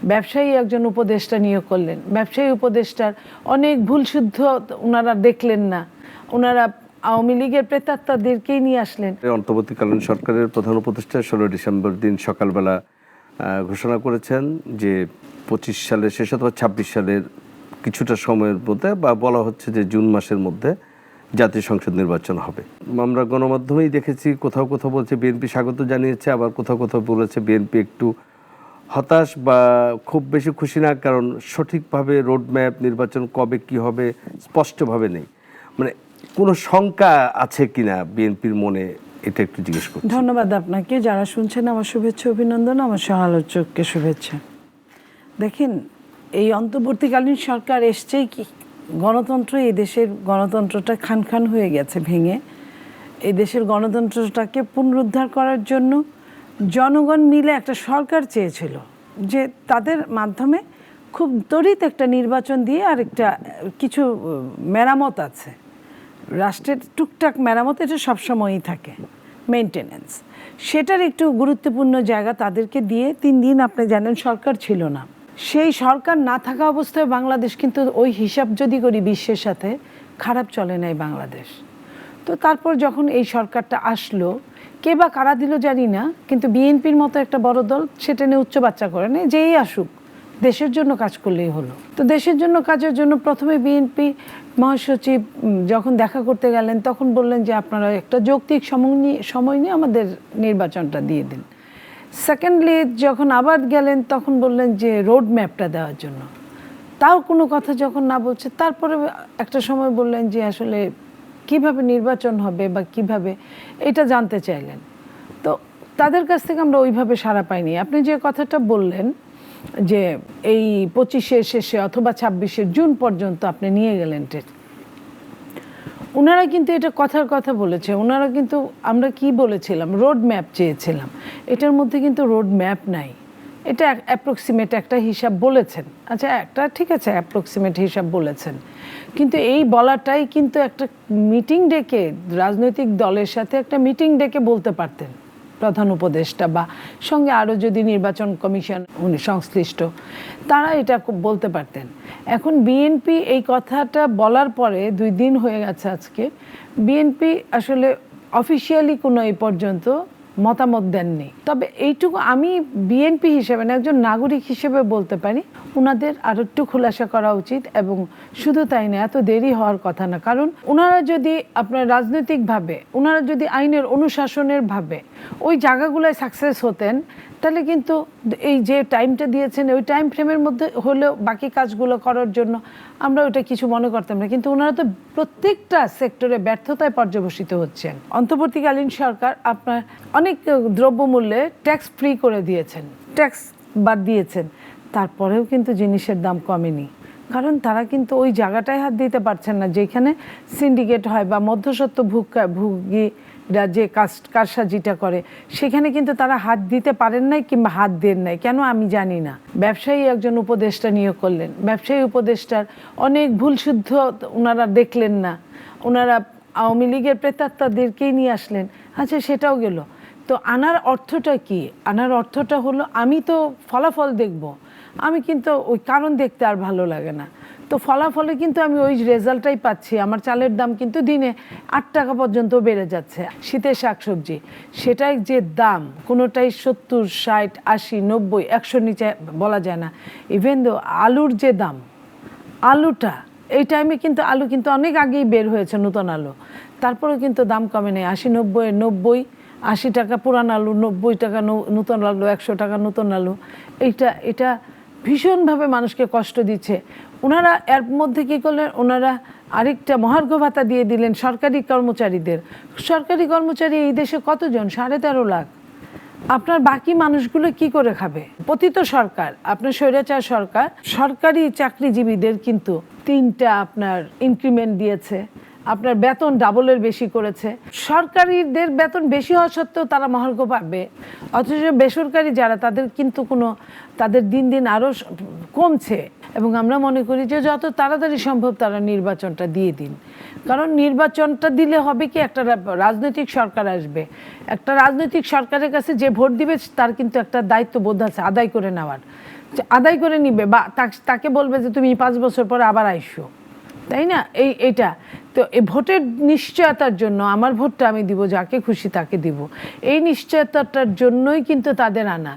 ব্যবসায়ী একজন উপদেষ্টা নিয়োগ করলেন, ব্যবসায়ী উপদেষ্টার অনেক ভুলশুদ্ধ ওনারা দেখলেন না, ওনারা আওয়ামী লীগের প্রেতাত্মাদেরকেই নিয়ে আসলেন। অন্তর্বর্তীকালীন সরকারের প্রধান উপদেষ্টা 16 ডিসেম্বর দিন সকালবেলা ঘোষণা করেছেন যে 25 সালের শেষ অথবা 26 সালের কিছুটা সময়ের মধ্যে, বা বলা হচ্ছে যে জুন মাসের মধ্যে জাতীয় সংসদ নির্বাচন হবে। আমরা গণমাধ্যমেই দেখেছি, কোথাও কোথাও বলছে বিএনপি স্বাগত জানিয়েছে, আবার কোথাও কোথাও বলেছে বিএনপি একটু হতাশ বা খুব বেশি খুশি না, কারণ সঠিকভাবে রোডম্যাপ নির্বাচন কবে কি হবে স্পষ্টভাবে নেই। মানে কোনো শঙ্কা আছে কিনা বিএনপির মনে, এটা একটু জিজ্ঞেস করছি। ধন্যবাদ আপনাকে। যারা শুনছেন আমার শুভেচ্ছা অভিনন্দন, আমার সহ-আলোচককে শুভেচ্ছা। দেখেন, এই অন্তর্বর্তীকালীন সরকার এসছেই কি গণতন্ত্র, এই দেশের গণতন্ত্রটা খান খান হয়ে গেছে ভেঙে। এই দেশের গণতন্ত্রটাকে পুনরুদ্ধার করার জন্য জনগণ মিলে একটা সরকার চেয়েছিল যে তাদের মাধ্যমে খুব ত্বরিত একটা নির্বাচন দিয়ে আর একটা কিছু মেরামত আছে, রাষ্ট্রের টুকটাক মেরামত, এটা সবসময়ই থাকে, মেনটেনেন্স, সেটার একটু গুরুত্বপূর্ণ জায়গা তাদেরকে দিয়ে 3 দিন আপনি জানেন সরকার ছিল না। সেই সরকার না থাকা অবস্থায় বাংলাদেশ কিন্তু ওই হিসাব যদি করি বিশ্বের সাথে খারাপ চলে নাই বাংলাদেশ। তো তারপর যখন এই সরকারটা আসলো, কে বা কারা দিল জানি না, কিন্তু বিএনপির মতো একটা বড় দল সেটা নিয়ে উচ্চ বাচ্চা করে না, যেই আসুক দেশের জন্য কাজ করলেই হলো। তো দেশের জন্য কাজের জন্য প্রথমে বিএনপি মহাসচিব যখন দেখা করতে গেলেন তখন বললেন যে আপনারা একটা যৌক্তিক সময় নিয়ে আমাদের নির্বাচনটা দিয়ে দিন। সেকেন্ডলি যখন আবার গেলেন তখন বললেন যে রোড ম্যাপটা দেওয়ার জন্য, তাও কোনো কথা যখন না বলছে, তারপরে একটা সময় বললেন যে আসলে কিভাবে নির্বাচন হবে বা কিভাবে, এটা জানতে চাইলেন। তো তাদের কাছ থেকে আমরা ওইভাবে সাড়া পাইনি। আপনি যে কথাটা বললেন যে এই 25-এর শেষে অথবা 26-এর জুন পর্যন্ত আপনি নিয়ে গেলেন, ওনারা কিন্তু এটা কথার কথা বলেছে। ওনারা কিন্তু, আমরা কি বলেছিলাম, রোড ম্যাপ চেয়েছিলাম, এটার মধ্যে কিন্তু রোড ম্যাপ নাই। এটা অ্যাপ্রক্সিমেট একটা হিসাব বলেছেন, আচ্ছা একটা ঠিক আছে অ্যাপ্রক্সিমেট হিসাব বলেছেন, কিন্তু এই বলাটাই কিন্তু একটা মিটিং ডেকে, রাজনৈতিক দলের সাথে একটা মিটিং ডেকে বলতে পারতেন প্রধান উপদেষ্টা, বা সঙ্গে আরও যদি নির্বাচন কমিশন উনি সংশ্লিষ্ট তারা এটা বলতে পারতেন। এখন বিএনপি এই কথাটা বলার পরে 2 দিন হয়ে গেছে আজকে, বিএনপি আসলে অফিসিয়ালি কোনো এই পর্যন্ত মতামত দেননি। তবে এইটুকু আমি বিএনপি হিসেবে না, একজন নাগরিক হিসেবে বলতে পারি, ওনাদের আরও একটু খোলাসা করা উচিত। এবং শুধু তাই না, এত দেরি হওয়ার কথা না, কারণ ওনারা যদি আপনার রাজনৈতিকভাবে, ওনারা যদি আইনের অনুশাসনের ভাবে ওই জায়গাগুলোয় সাকসেস হতেন, তাহলে কিন্তু এই যে টাইমটা দিয়েছেন ওই টাইম ফ্রেমের মধ্যে হলেও বাকি কাজগুলো করার জন্য আমরা ওটা কিছু মনে করতাম না। কিন্তু ওনারা তো প্রত্যেকটা সেক্টরে ব্যর্থতায় পর্যবসিত হচ্ছেন। অন্তর্বর্তীকালীন সরকার আপনার অনেক দ্রব্যমূল্যে ট্যাক্স ফ্রি করে দিয়েছেন, ট্যাক্স বাদ দিয়েছেন, তারপরেও কিন্তু জিনিসের দাম কমেনি, কারণ তারা কিন্তু ওই জায়গাটায় হাত দিতে পারছেন না যেখানে সিন্ডিকেট হয় বা মধ্যস্বত্ব ভোগীরা যে কারসাজিটা করে, সেখানে কিন্তু তারা হাত দিতে পারেন নাই কিংবা হাত দেন নাই, কেন আমি জানি না। ব্যবসায়ী একজন উপদেষ্টা নিয়োগ করলেন, ব্যবসায়ী উপদেষ্টার অনেক ভুলশুদ্ধ ওনারা দেখলেন না, ওনারা আওয়ামী লীগের প্রেতাত্মাদেরকেই নিয়ে আসলেন, আচ্ছা সেটাও গেল। তো আনার অর্থটা কি? আনার অর্থটা হলো আমি তো ফলাফল দেখব, আমি কিন্তু ওই কারণ দেখতে আর ভালো লাগে না। তো ফলাফলে কিন্তু আমি ওই রেজাল্টটাই পাচ্ছি, আমার চালের দাম কিন্তু দিনে 8 টাকা পর্যন্ত বেড়ে যাচ্ছে, শীতের শাকসবজি সেটাই যে দাম, কোনোটাই 70, 60, 80, 90, 100 নিচে বলা যায় না। ইভেন দো আলুর যে দাম, আলুটা এই টাইমে কিন্তু আলু কিন্তু অনেক আগেই বের হয়েছে নতুন আলু, তারপরেও কিন্তু দাম কমে নেই। 80, 90, 80 টাকা পুরান আলু, 90 টাকা নতুন আলু, 100 টাকা নতুন আলু। এটা ভীষণভাবে মানুষকে কষ্ট দিচ্ছে। ওনারা এর মধ্যে কী করলেন, ওনারা আরেকটা মহার্ঘ ভাতা দিয়ে দিলেন সরকারি কর্মচারীদের। সরকারি কর্মচারী এই দেশে কতজন? 13.5 লাখ। আপনার বাকি মানুষগুলো কি করে খাবে? পতিত সরকার, আপনার স্বৈরাচার সরকার, সরকারি চাকরিজীবীদের কিন্তু 3টা আপনার ইনক্রিমেন্ট দিয়েছে, আপনার বেতন ডাবলের বেশি করেছে। সরকারিদের বেতন বেশি হওয়া সত্ত্বেও তারা মহার্ঘ পাবে, অথচ বেসরকারি যারা তাদের কিন্তু তাদের দিন দিন আরও কমছে। এবং আমরা মনে করি যে যত তাড়াতাড়ি সম্ভব তারা নির্বাচনটা দিয়ে দিন, কারণ নির্বাচনটা দিলে হবে কি, একটা রাজনৈতিক সরকার আসবে, একটা রাজনৈতিক সরকারের কাছে যে ভোট দিবে তার কিন্তু একটা দায়িত্ববোধ আছে আদায় করে নেওয়ার। আদায় করে নিবে বা তাকে বলবে যে তুমি 5 বছর পরে আবার আইসো, তাই না? এইটা তো এই ভোটের নিশ্চয়তার জন্য আমার ভোটটা আমি দিব যাকে খুশি তাকে দিব, এই নিশ্চয়তাটার জন্যই কিন্তু তাদের আনা।